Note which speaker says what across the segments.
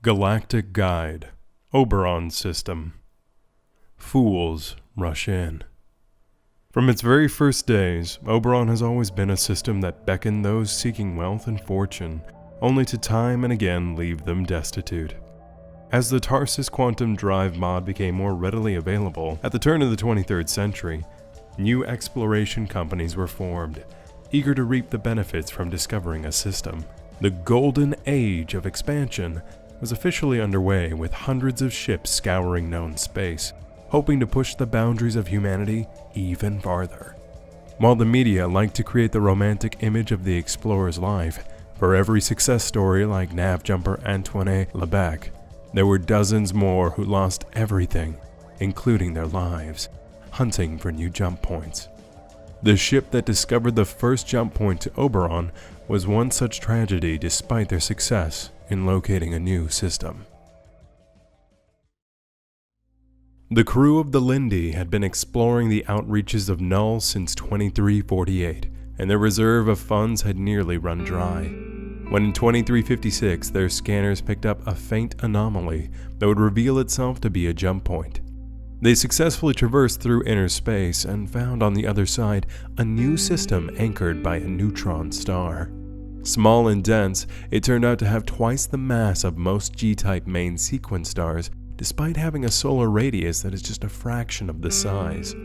Speaker 1: Galactic Guide, Oberon system. Fools rush in. From its very first days, Oberon has always been a system that beckoned those seeking wealth and fortune, only to time and again leave them destitute. As the Tarsus Quantum Drive mod became more readily available at the turn of the 23rd century, new exploration companies were formed, eager to reap the benefits from discovering a system. The golden age of expansion was officially underway, with hundreds of ships scouring known space, hoping to push the boundaries of humanity even farther. While the media liked to create the romantic image of the explorer's life, for every success story like nav jumper Antoine Lebec, there were dozens more who lost everything, including their lives, hunting for new jump points. The ship that discovered the first jump point to Oberon was one such tragedy despite their success in locating a new system. The crew of the Lindy had been exploring the outreaches of Null since 2348, and their reserve of funds had nearly run dry, when in 2356 their scanners picked up a faint anomaly that would reveal itself to be a jump point. They successfully traversed through inner space and found on the other side a new system anchored by a neutron star. Small and dense, it turned out to have twice the mass of most G-type main sequence stars, despite having a solar radius that is just a fraction of the size.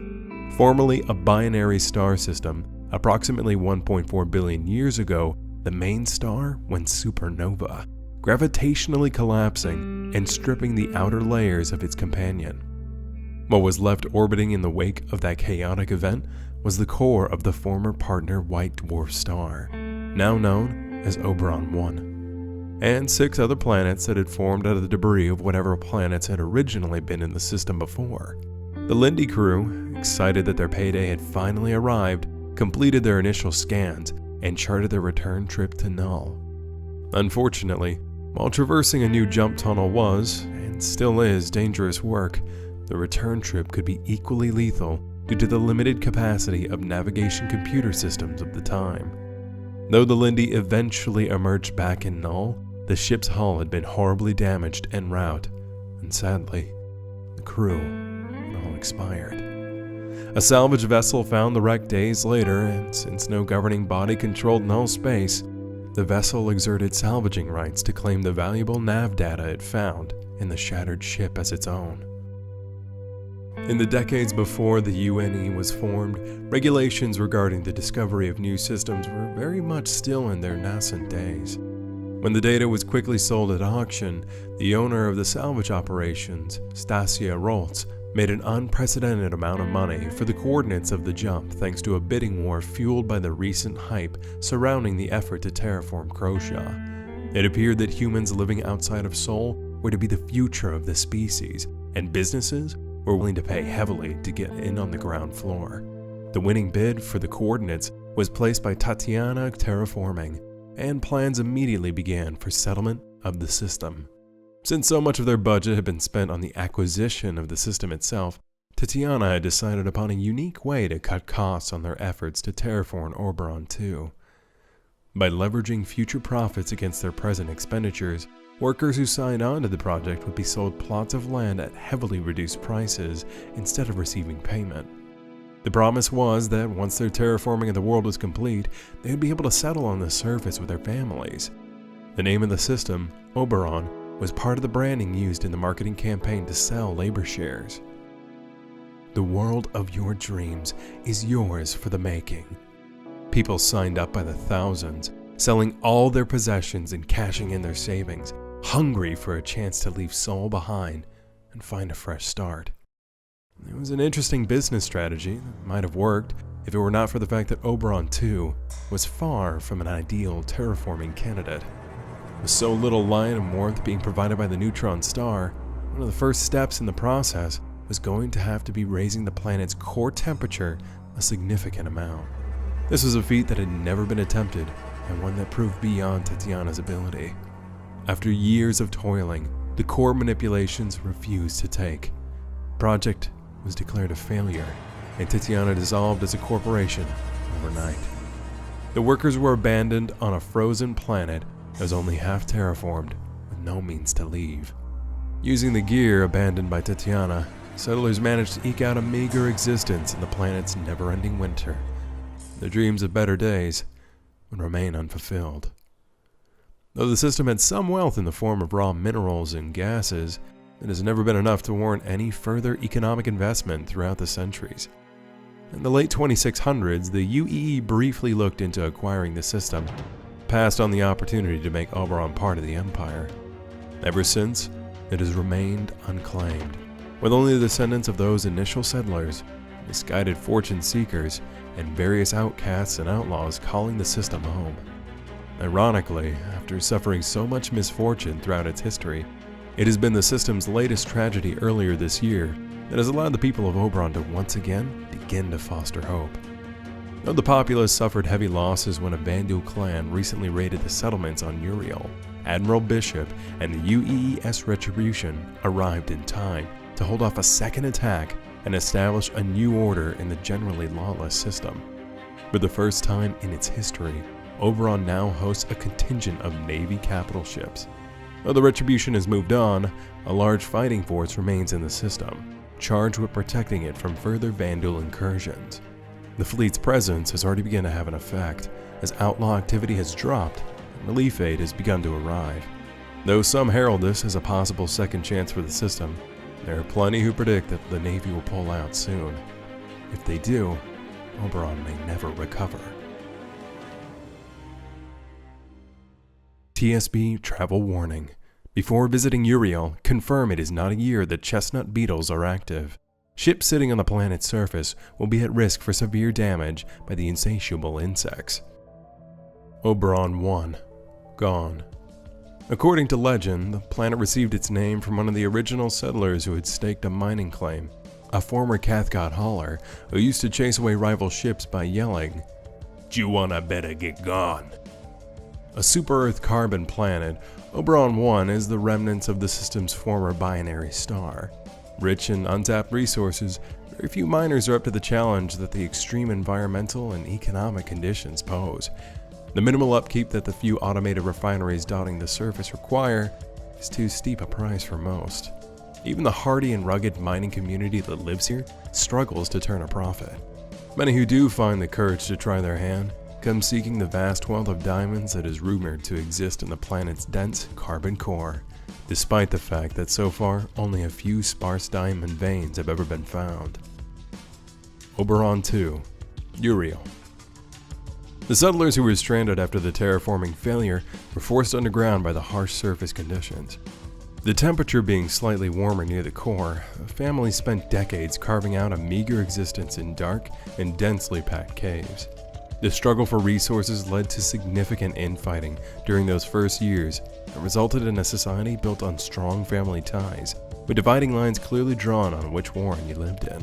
Speaker 1: Formerly a binary star system, approximately 1.4 billion years ago, the main star went supernova, gravitationally collapsing and stripping the outer layers of its companion. What was left orbiting in the wake of that chaotic event was the core of the former partner white dwarf star, now known as Oberon 1, and 6 other planets that had formed out of the debris of whatever planets had originally been in the system before. The Lindy crew, excited that their payday had finally arrived, completed their initial scans and charted their return trip to Null. Unfortunately, while traversing a new jump tunnel was, and still is, dangerous work, the return trip could be equally lethal due to the limited capacity of navigation computer systems of the time. Though the Lindy eventually emerged back in Null, the ship's hull had been horribly damaged en route, and sadly, the crew had all expired. A salvage vessel found the wreck days later, and since no governing body controlled Null space, the vessel exerted salvaging rights to claim the valuable nav data it found in the shattered ship as its own. In the decades before the UNE was formed, regulations regarding the discovery of new systems were very much still in their nascent days. When the data was quickly sold at auction, the owner of the salvage operations, Stasia Roltz, made an unprecedented amount of money for the coordinates of the jump thanks to a bidding war fueled by the recent hype surrounding the effort to terraform Croshaw. It appeared that humans living outside of Sol were to be the future of the species, and businesses were willing to pay heavily to get in on the ground floor. The winning bid for the coordinates was placed by Tatiana Terraforming, and plans immediately began for settlement of the system. Since so much of their budget had been spent on the acquisition of the system itself, Tatiana had decided upon a unique way to cut costs on their efforts to terraform Oberon 2. By leveraging future profits against their present expenditures, workers who signed on to the project would be sold plots of land at heavily reduced prices instead of receiving payment. The promise was that once their terraforming of the world was complete, they would be able to settle on the surface with their families. The name of the system, Oberon, was part of the branding used in the marketing campaign to sell labor shares. The world of your dreams is yours for the making. People signed up by the thousands, selling all their possessions and cashing in their savings, hungry for a chance to leave Sol behind and find a fresh start. It was an interesting business strategy that might have worked if it were not for the fact that Oberon 2 was far from an ideal terraforming candidate. With so little light and warmth being provided by the neutron star, one of the first steps in the process was going to have to be raising the planet's core temperature a significant amount. This was a feat that had never been attempted, and one that proved beyond Tatiana's ability. After years of toiling, the core manipulations refused to take. The project was declared a failure, and Tatiana dissolved as a corporation overnight. The workers were abandoned on a frozen planet that was only half terraformed, with no means to leave. Using the gear abandoned by Tatiana, settlers managed to eke out a meager existence in the planet's never-ending winter. Their dreams of better days would remain unfulfilled. Though the system had some wealth in the form of raw minerals and gases, it has never been enough to warrant any further economic investment throughout the centuries. In the late 2600s, the UEE briefly looked into acquiring the system, passed on the opportunity to make Oberon part of the Empire. Ever since, it has remained unclaimed, with only the descendants of those initial settlers, misguided fortune seekers, and various outcasts and outlaws calling the system home. Ironically, after suffering so much misfortune throughout its history, it has been the system's latest tragedy earlier this year that has allowed the people of Oberon to once again begin to foster hope. Though the populace suffered heavy losses when a Vandal clan recently raided the settlements on Uriel, Admiral Bishop and the UEES Retribution arrived in time to hold off a second attack and establish a new order in the generally lawless system. For the first time in its history, Oberon now hosts a contingent of Navy capital ships. Though the Retribution has moved on, a large fighting force remains in the system, charged with protecting it from further Vandal incursions. The fleet's presence has already begun to have an effect, as outlaw activity has dropped and relief aid has begun to arrive. Though some herald this as a possible second chance for the system, there are plenty who predict that the Navy will pull out soon. If they do, Oberon may never recover. TSB Travel Warning. Before visiting Uriel, confirm it is not a year that chestnut beetles are active. Ships sitting on the planet's surface will be at risk for severe damage by the insatiable insects. Oberon 1. Gone. According to legend, the planet received its name from one of the original settlers who had staked a mining claim, a former Cathcart hauler who used to chase away rival ships by yelling, "You wanna better get gone." A super-Earth carbon planet, Oberon 1 is the remnants of the system's former binary star. Rich in untapped resources, very few miners are up to the challenge that the extreme environmental and economic conditions pose. The minimal upkeep that the few automated refineries dotting the surface require is too steep a price for most. Even the hardy and rugged mining community that lives here struggles to turn a profit. Many who do find the courage to try their hand come seeking the vast wealth of diamonds that is rumored to exist in the planet's dense carbon core, despite the fact that so far only a few sparse diamond veins have ever been found. Oberon 2. Uriel. The settlers who were stranded after the terraforming failure were forced underground by the harsh surface conditions. The temperature being slightly warmer near the core, the family spent decades carving out a meager existence in dark and densely packed caves. The struggle for resources led to significant infighting during those first years and resulted in a society built on strong family ties, with dividing lines clearly drawn on which warren you lived in.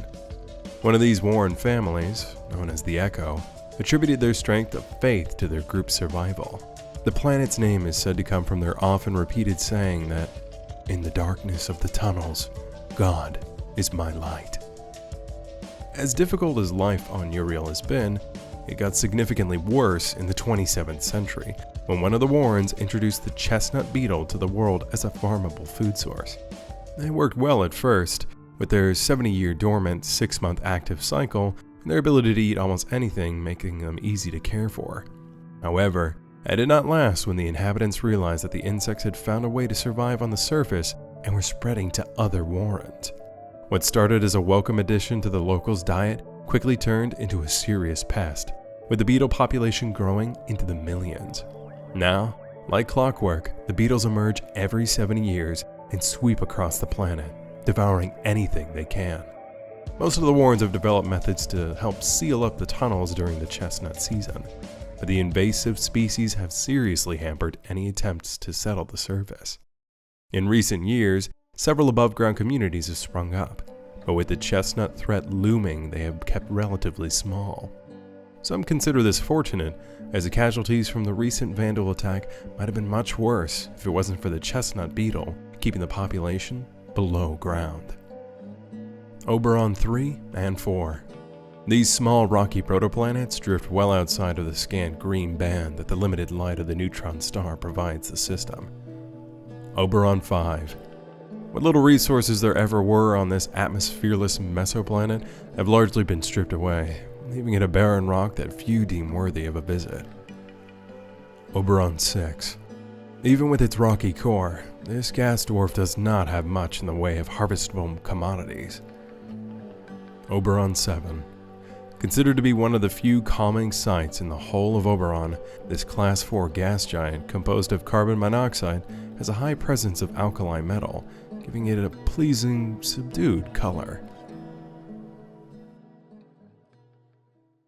Speaker 1: One of these warren families, known as the Echo, attributed their strength of faith to their group's survival. The planet's name is said to come from their often repeated saying that, "In the darkness of the tunnels, God is my light." As difficult as life on Uriel has been, it got significantly worse in the 27th century, when one of the Warrens introduced the chestnut beetle to the world as a farmable food source. They worked well at first, with their 70-year dormant, 6-month active cycle, and their ability to eat almost anything making them easy to care for. However, it did not last when the inhabitants realized that the insects had found a way to survive on the surface and were spreading to other Warrens. What started as a welcome addition to the locals' diet quickly turned into a serious pest, with the beetle population growing into the millions. Now, like clockwork, the beetles emerge every 70 years and sweep across the planet, devouring anything they can. Most of the Warrens have developed methods to help seal up the tunnels during the chestnut season, but the invasive species have seriously hampered any attempts to settle the surface. In recent years, several above-ground communities have sprung up, but with the chestnut threat looming, they have kept relatively small. Some consider this fortunate, as the casualties from the recent Vandal attack might have been much worse if it wasn't for the chestnut beetle keeping the population below ground. Oberon 3 and 4. These small rocky protoplanets drift well outside of the scant green band that the limited light of the neutron star provides the system. Oberon 5. What little resources there ever were on this atmosphereless mesoplanet have largely been stripped away, leaving it a barren rock that few deem worthy of a visit. Oberon 6. Even with its rocky core, this gas dwarf does not have much in the way of harvestable commodities. Oberon 7. Considered to be one of the few calming sights in the whole of Oberon, this Class 4 gas giant composed of carbon monoxide has a high presence of alkali metal, giving it a pleasing, subdued color.